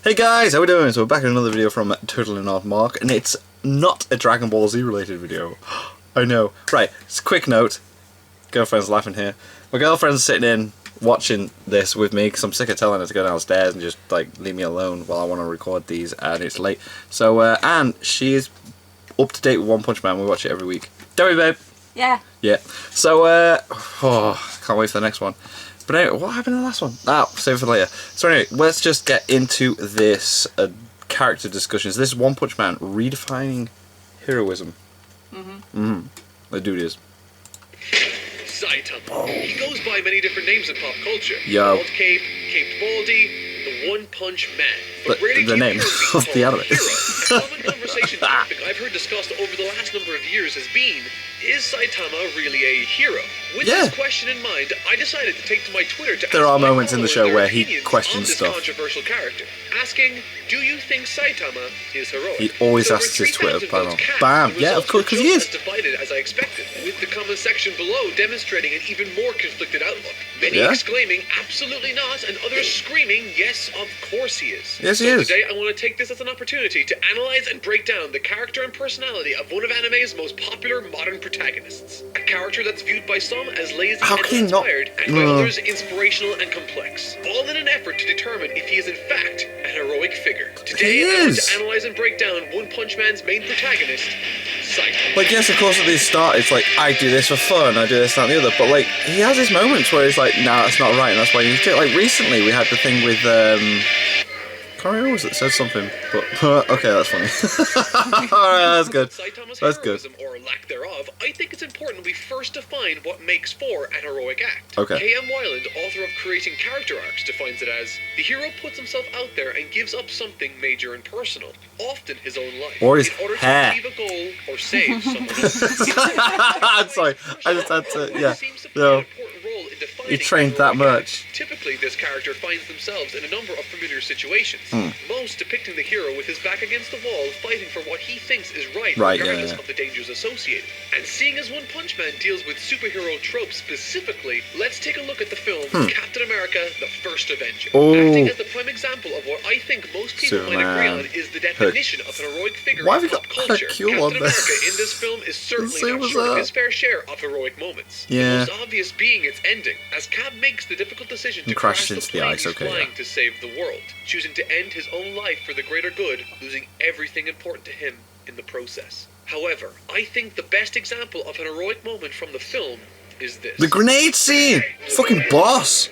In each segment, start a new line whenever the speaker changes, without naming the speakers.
Hey guys, how we doing? So we're back in another video from Turtle and Odd Mark, and it's not a Dragon Ball Z related video. I know. Right, it's a quick note. Girlfriend's laughing here. My girlfriend's sitting in watching this with me because I'm sick of telling her to go downstairs and just like leave me alone while I want to record these, and it's late. So and she is up to date with One Punch Man. We watch it every week. Don't we, babe?
Yeah.
Yeah. So can't wait for the next one. But anyway, what happened in the last one? Save it for later. So anyway, let's just get into this character discussions. This is One Punch Man, redefining heroism. The dude is.
Saitama. Oh. He goes by many different names in pop culture.
Yo.
Bald Cape, Caped Baldy, the One Punch Man. But
the name of the anime.
A common conversation topic I've heard discussed over the last number of years has been, is Saitama really a hero? With this question in mind, I decided to take to my Twitter to
there
ask
are
my
moments in the show where he
opinions
questions
on this
stuff.
Controversial character, asking, do you think Saitama is heroic?
He always
So
asks his
3,000
Twitter panel.
votes cast,
Bam!
the
Yeah, of
results
course,
were
because he
just
is.
as divided as I expected, with the comment section below demonstrating an even more conflicted outlook. Many
Yeah?
exclaiming, absolutely not, and others screaming, yes, of course he is.
Yes, he
So
is.
today I want to take this as an opportunity to analyze and break down the character and personality of one of anime's most popular modern protagonists. A character that's viewed by some as lazy
How
and
can he not-
uninspired, and by others inspirational and complex. All in an effort to determine if he is in fact a heroic figure. Today I want to analyze and break down One Punch Man's main protagonist, Saitama.
Like, yes, of course, at the start, it's like, I do this for fun, I do this, that, and the other, but, like, he has his moments where he's like, nah, that's not right, and that's why you need to do it. Like, recently, we had the thing with, can't remember what it said something, but, okay, that's funny. Alright, that's good.
Saitama's
That's good.
heroism, or lack thereof, I think it's important we first define what makes for an heroic act.
Okay.
K.M. Weiland, author of Creating Character Arcs, defines it as, the hero puts himself out there and gives up something major and personal, often his own life,
Or his
in order
hair.
to achieve a goal or save someone else.
I'm sorry, I just had to, yeah.
Seems to play
No.
an important role in defining
He trained that
heroic
much.
acts. Typically, this character finds themselves in a number of familiar situations, most depicting the hero with his back against the wall, fighting for what he thinks is right, regardless of the dangers associated. And seeing as One Punch Man deals with superhero tropes specifically, let's take a look at the film Captain America: The First Avenger. Acting as the prime example of what I think most people might agree on is the definition of an heroic figure
Why have
in
you
pop
got
culture.
Hercule
Captain
on
America
this?
in this film is certainly
Say
not
what's
short of
up.
his fair share of heroic moments.
Yeah.
The most obvious being its ending, as Cap makes the difficult decision to
And
crash
crashes
the
into the
plane
ice,
he's
okay,
flying
yeah.
to save the world, choosing to end his own life for the greater good, losing everything important to him in the process. However, I think the best example of an heroic moment from the film is this.
The grenade scene! Fucking boss!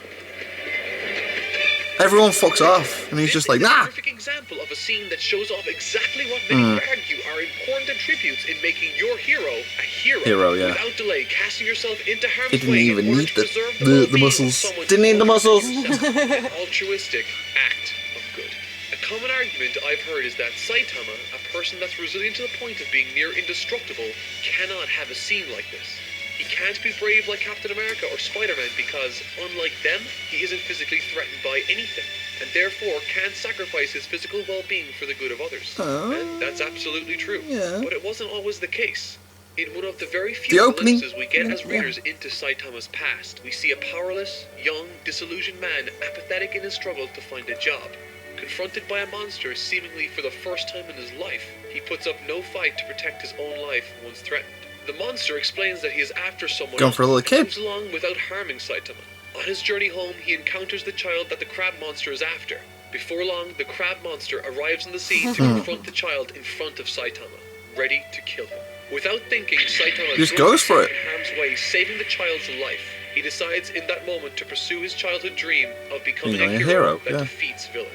Everyone fucks off, and he's just like,
This is
nah!
a perfect example of a scene that shows off exactly what many would argue are important attributes in making your hero a hero.
Yeah.
Without delay, casting yourself into harm's
He didn't
way
even
in order
need
to
the
preserve the well-being of
muscles.
someone
Didn't need the muscles.
An altruistic act of good. A common argument I've heard is that Saitama, a person that's resilient to the point of being near indestructible, cannot have a scene like this. He can't be brave like Captain America or Spider-Man because, unlike them, he isn't physically threatened by anything, and therefore can't sacrifice his physical well-being for the good of others. And that's absolutely true.
Yeah.
But it wasn't always the case. In one of the very few glimpses we get as readers into Saitama's past, we see a powerless, young, disillusioned man apathetic in his struggle to find a job. Confronted by a monster seemingly for the first time in his life, he puts up no fight to protect his own life once threatened. The monster explains that he is after someone
Going for a little kid.
moves along without harming Saitama. On his journey home, he encounters the child that the crab monster is after. Before long, the crab monster arrives on the scene to confront the child in front of Saitama, ready to kill him. Without thinking, Saitama
Just goes for it.
in harm's way, saving the child's life. He decides in that moment to pursue his childhood dream of becoming a hero that defeats villains.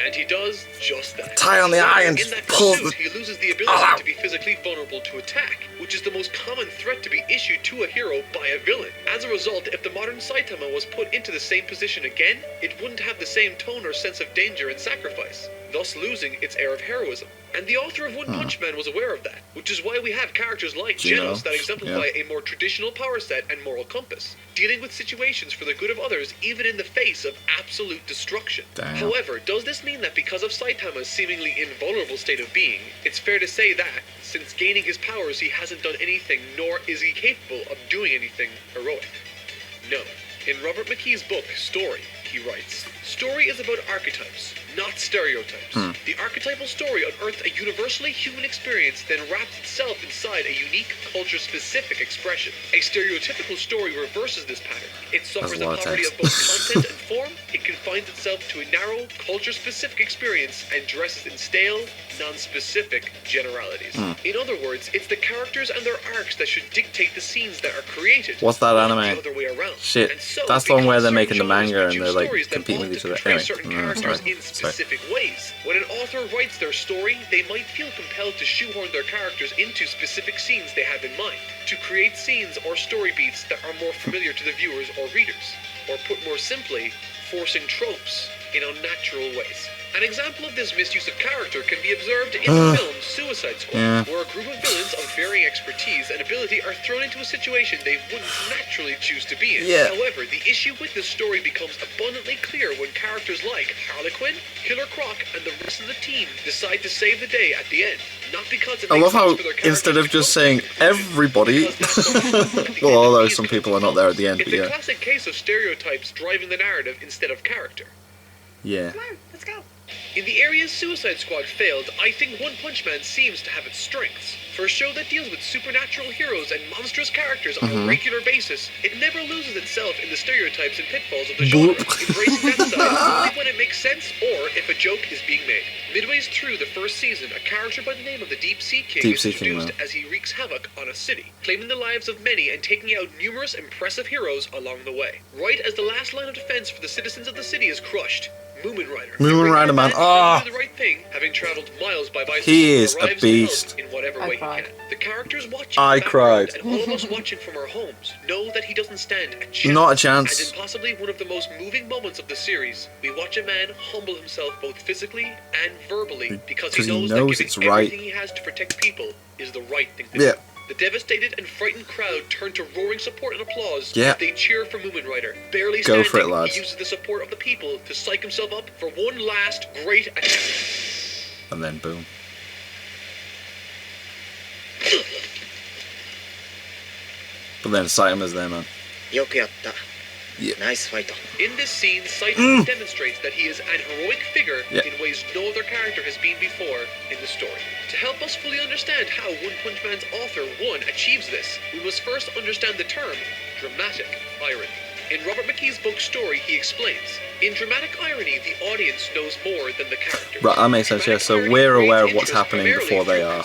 And he does just that.
Tie on the eye and
in that
pulls
pursuit, he loses the ability to be physically vulnerable to attack, which is the most common threat to be issued to a hero by a villain. As a result, if the modern Saitama was put into the same position again, it wouldn't have the same tone or sense of danger and sacrifice, thus losing its air of heroism. And the author of One Punch Man was aware of that, which is why we have characters like Genos that exemplify a more traditional power set and moral compass, dealing with situations for the good of others even in the face of absolute destruction. However, does this mean that because of Saitama's seemingly invulnerable state of being, it's fair to say that, since gaining his powers he hasn't done anything nor is he capable of doing anything heroic? No. In Robert McKee's book, Story, he writes, "Story is about archetypes, not stereotypes. The archetypal story unearthed a universally human experience, then wraps itself inside a unique culture-specific expression. A stereotypical story reverses this pattern. It suffers the poverty of both content and form. It confines itself to a narrow, culture-specific experience and dresses in stale, non-specific generalities. In other words, it's the characters and their arcs that should dictate the scenes that are created.
What's that
not
anime?
the other way around.
Shit,
And so,
that's the one where they're
because
making the
certain
manga
genres
and they're
produce
like
stories that
competing with each
often
other.
portray
Anyway,
certain
no,
characters
sorry.
in specific ways. When an author writes their story, they might feel compelled to shoehorn their characters into specific scenes they have in mind, to create scenes or story beats that are more familiar to the viewers or readers. Or put more simply, forcing tropes in unnatural ways. An example of this misuse of character can be observed in the film Suicide Squad, where a group of villains of varying expertise and ability are thrown into a situation they wouldn't naturally choose to be in. However, the issue with this story becomes abundantly clear when characters like Harley Quinn, Killer Croc, and the rest of the team decide to save the day at the end. Not because it
I
makes
love how
sense for their characters
instead of
to
just
come to
saying
the conclusion,
everybody,
because that's what the
well, although
easy
some people are not there at the end,
It's
but
a
yeah.
classic case of stereotypes driving the narrative instead of character.
Yeah.
Come on, let's go. In the areas Suicide Squad failed, I think One Punch Man seems to have its strengths. For a show that deals with supernatural heroes and monstrous characters on a regular basis, it never loses itself in the stereotypes and pitfalls of the genre, embracing that side only when it makes sense or if a joke is being made. Midway through the first season, a character by the name of the Deep Sea King is introduced as he wreaks havoc on a city, claiming the lives of many and taking out numerous impressive heroes along the way. Right as the last line of defense for the citizens of the city is crushed, Moomin Rider.
Moomin Rider, man.
Oh! The right thing, having traveled miles by bicycle,
He is a
arrives
beast.
to help in whatever way he can. The characters watching
I
in the background
cried.
and all of us watching from our homes know that he doesn't stand a chance.
Not a chance.
And in possibly one of the most moving moments of the series, we watch a man humble himself both physically and verbally because he knows that giving
it's right.
everything he has to protect people is the right thing to do. The devastated and frightened crowd turn to roaring support and applause as they cheer for Moomin Rider. Barely
Go
standing,
for it, lads.
he uses the support of the people to psych himself up for one last great attack.
And then boom. But then Saitama's there, man. Yeah.
Nice fight.
In this scene, Saitama demonstrates that he is an heroic figure in ways no other character has been before in the story. To help us fully understand how One Punch Man's author, One, achieves this, we must first understand the term dramatic irony. In Robert McKee's book Story, he explains, in dramatic irony, the audience knows more than the character.
Right, that makes sense, yeah. So we're aware of what's happening before they are.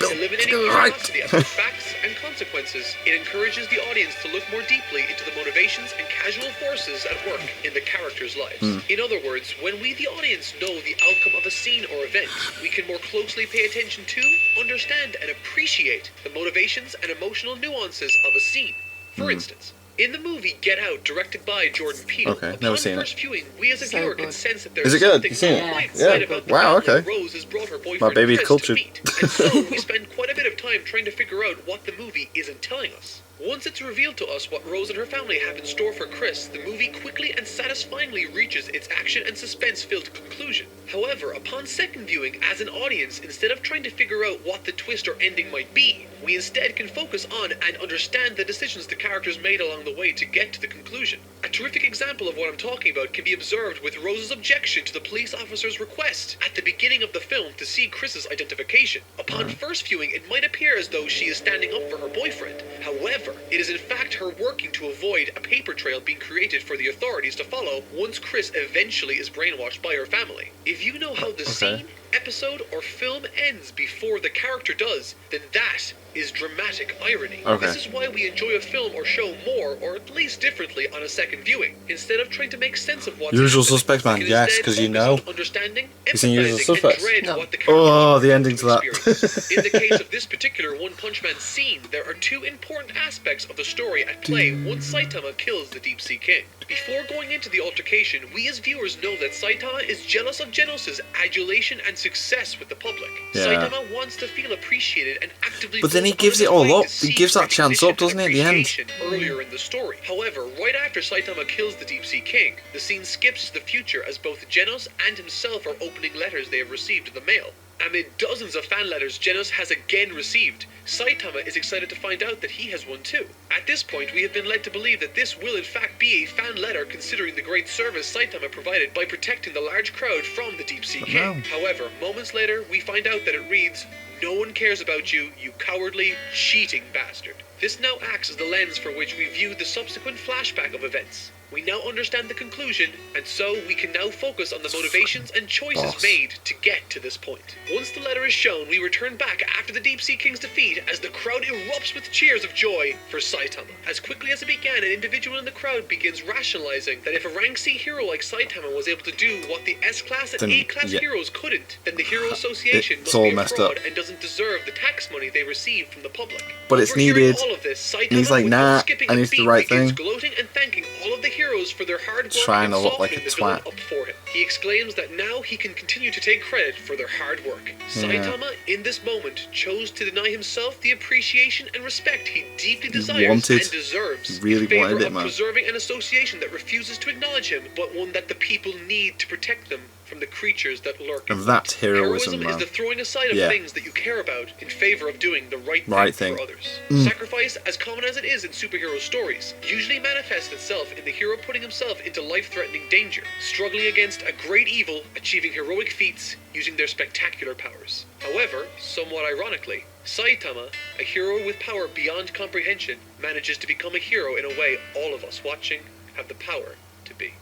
Eliminating curiosity about facts and consequences, it encourages the audience to look more deeply into the motivations and casual forces at work in the characters' lives. In other words, when we, the audience, know the outcome of a scene or event, we can more closely pay attention to, understand, and appreciate the motivations and emotional nuances of a scene. For instance, in the movie Get Out, directed by Jordan Peele, upon first viewing, we as a viewer can sense that there's something quite right about the family Rose has brought her boyfriend Chris to meet. And so we spend quite a bit of time trying to figure out what the movie isn't telling us. Once it's revealed to us what Rose and her family have in store for Chris, the movie quickly and satisfyingly reaches its action and suspense-filled conclusion. However, upon second viewing, as an audience, instead of trying to figure out what the twist or ending might be, we instead can focus on and understand the decisions the characters made along the way to get to the conclusion. A terrific example of what I'm talking about can be observed with Rose's objection to the police officer's request at the beginning of the film to see Chris's identification. Upon first viewing, it might appear as though she is standing up for her boyfriend. However, it is in fact her working to avoid a paper trail being created for the authorities to follow once Chris eventually is brainwashed by her family. If you know how the scene, episode, or film ends before the character does, then that is dramatic irony. This is why we enjoy a film or show more, or at least differently, on a second viewing. Instead of trying to make sense of what's
Usual
happening,
Suspects, man.
we can
Yes,
instead
'cause you
focus
know.
on understanding,
He's in Usual
empathizing,
Suspects.
and dread what the
Oh, the
character
ending to that.
experience. In the case of this particular One Punch Man scene, there are two important aspects of the story at play once Saitama kills the Deep Sea King. Before going into the altercation, we as viewers know that Saitama is jealous of Genos' adulation and success with the public. Saitama wants to feel appreciated and actively.
But then he gives it all up. He gives that chance up, doesn't he, at the end?
Earlier in the story. However, right after Saitama kills the Deep Sea King, the scene skips to the future as both Genos and himself are opening letters they have received in the mail. Amid dozens of fan letters Genos has again received, Saitama is excited to find out that he has one too. At this point, we have been led to believe that this will in fact be a fan letter considering the great service Saitama provided by protecting the large crowd from the Deep Sea King. However, moments later, we find out that it reads, "No one cares about you, you cowardly, cheating bastard." This now acts as the lens for which we view the subsequent flashback of events. We now understand the conclusion, and so we can now focus on the motivations and choices made to get to this point. Once the letter is shown, we return back after the Deep Sea King's defeat as the crowd erupts with cheers of joy for Saitama. As quickly as it began, an individual in the crowd begins rationalizing that if a rank C hero like Saitama was able to do what the S-class and A-class heroes couldn't, then the Hero Association must be a fraud and doesn't deserve the tax money they receive from the public.
But it's needed.
All of this, Saitama,
and he's like, nah, I need to do the right thing.
Gloating and thanking all of the heroes for their hard work
Trying
and
to look like a
softening the villain
twat.
up for him. He exclaims that now he can continue to take credit for their hard work. Saitama, in this moment, chose to deny himself the appreciation and respect he deeply desires and deserves
really
in favor
wanted it,
of
man.
preserving an association that refuses to acknowledge him, but one that the people need to protect them from the creatures that lurk.
And that's heroism, man.
is the throwing aside of things that you care about in favor of doing the right thing for others. Sacrifice, as common as it is in superhero stories, usually manifests itself in the hero putting himself into life-threatening danger, struggling against a great evil, achieving heroic feats, using their spectacular powers. However, somewhat ironically, Saitama, a hero with power beyond comprehension, manages to become a hero in a way all of us watching have the power to be.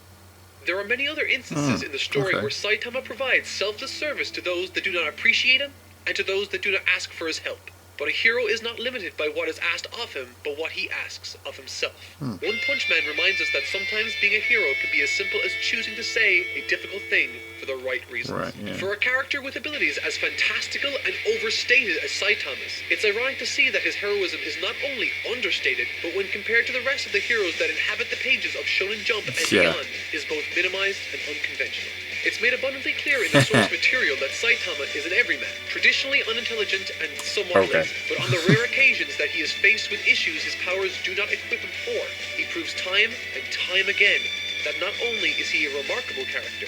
There are many other instances in the story where Saitama provides selfless service to those that do not appreciate him and to those that do not ask for his help. But a hero is not limited by what is asked of him, but what he asks of himself. One Punch Man reminds us that sometimes being a hero can be as simple as choosing to say a difficult thing for the right reasons. For a character with abilities as fantastical and overstated as Saitama's, it's ironic to see that his heroism is not only understated, but when compared to the rest of the heroes that inhabit the pages of Shonen Jump and beyond, is both minimized and unconventional. It's made abundantly clear in the source material that Saitama is an everyman, traditionally unintelligent and somewhat lazy. But on the rare occasions that he is faced with issues his powers do not equip him for, he proves time and time again that not only is he a remarkable character,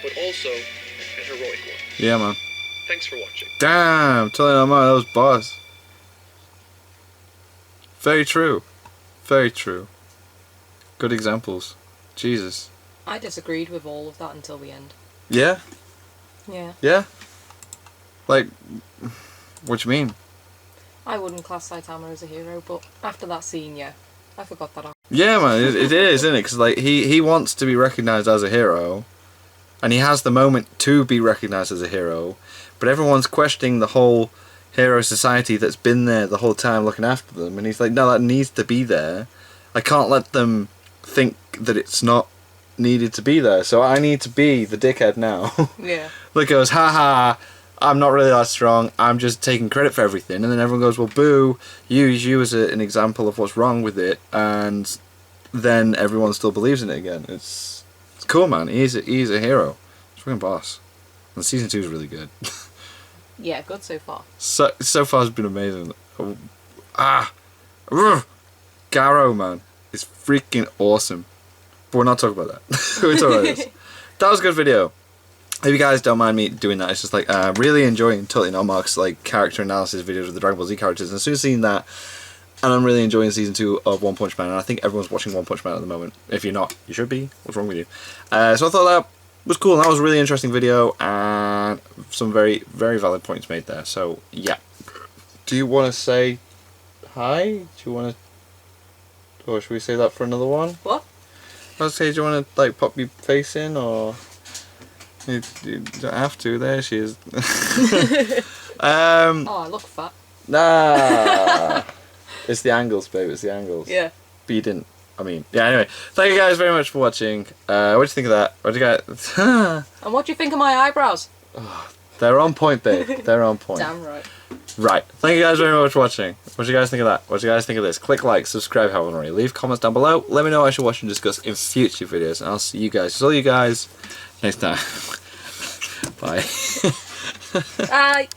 but also an heroic one.
Yeah, man.
Thanks for watching.
Damn, telling you, man, that was boss. Very true. Very true. Good examples. Jesus.
I disagreed with all of that until the end.
Yeah?
Yeah.
Yeah? Like, what do you mean?
I wouldn't class Saitama as a hero, but after that scene, yeah, I forgot that.
Yeah, man, it is, isn't it? Because like, he wants to be recognised as a hero, and he has the moment to be recognised as a hero, but everyone's questioning the whole hero society that's been there the whole time looking after them, and he's like, no, that needs to be there. I can't let them think that it's not needed to be there, so I need to be the dickhead now.
Yeah.
That goes, haha, I'm not really that strong, I'm just taking credit for everything, and then everyone goes, well, boo, use you as an example of what's wrong with it, and then everyone still believes in it again. It's cool, man. He's a hero. He's a fucking boss. And season 2 is really good.
Yeah, good so far.
So far it's been amazing. Garrow, man, is freaking awesome. But we're not talking about that. We're talking about this. That was a good video. If you guys don't mind me doing that, it's just like really enjoying Totally Not Mark's like character analysis videos of the Dragon Ball Z characters. And as soon as seeing that, and I'm really enjoying season 2 of One Punch Man, and I think everyone's watching One Punch Man at the moment. If you're not, you should be. What's wrong with you? So I thought that was cool, and that was a really interesting video, and some very, very valid points made there. So yeah. Do you want to say hi? Do you want to, or should we say that for another one?
What?
I was say, do you want to like pop your face in, or you don't have to? There she is.
Oh, I look fat.
Nah. It's the angles, babe. It's the angles.
Yeah.
But you didn't. I mean, yeah. Anyway, thank you guys very much for watching. What do you think of that? What do you guys?
And what do you think of my eyebrows?
They're on point, babe. They're on point.
Damn right.
Right. Thank you guys very much for watching. What do you guys think of that? What do you guys think of this? Click like, subscribe if you haven't already. Leave comments down below. Let me know what I should watch and discuss in future videos. And I'll see you guys next time. Bye.
Bye.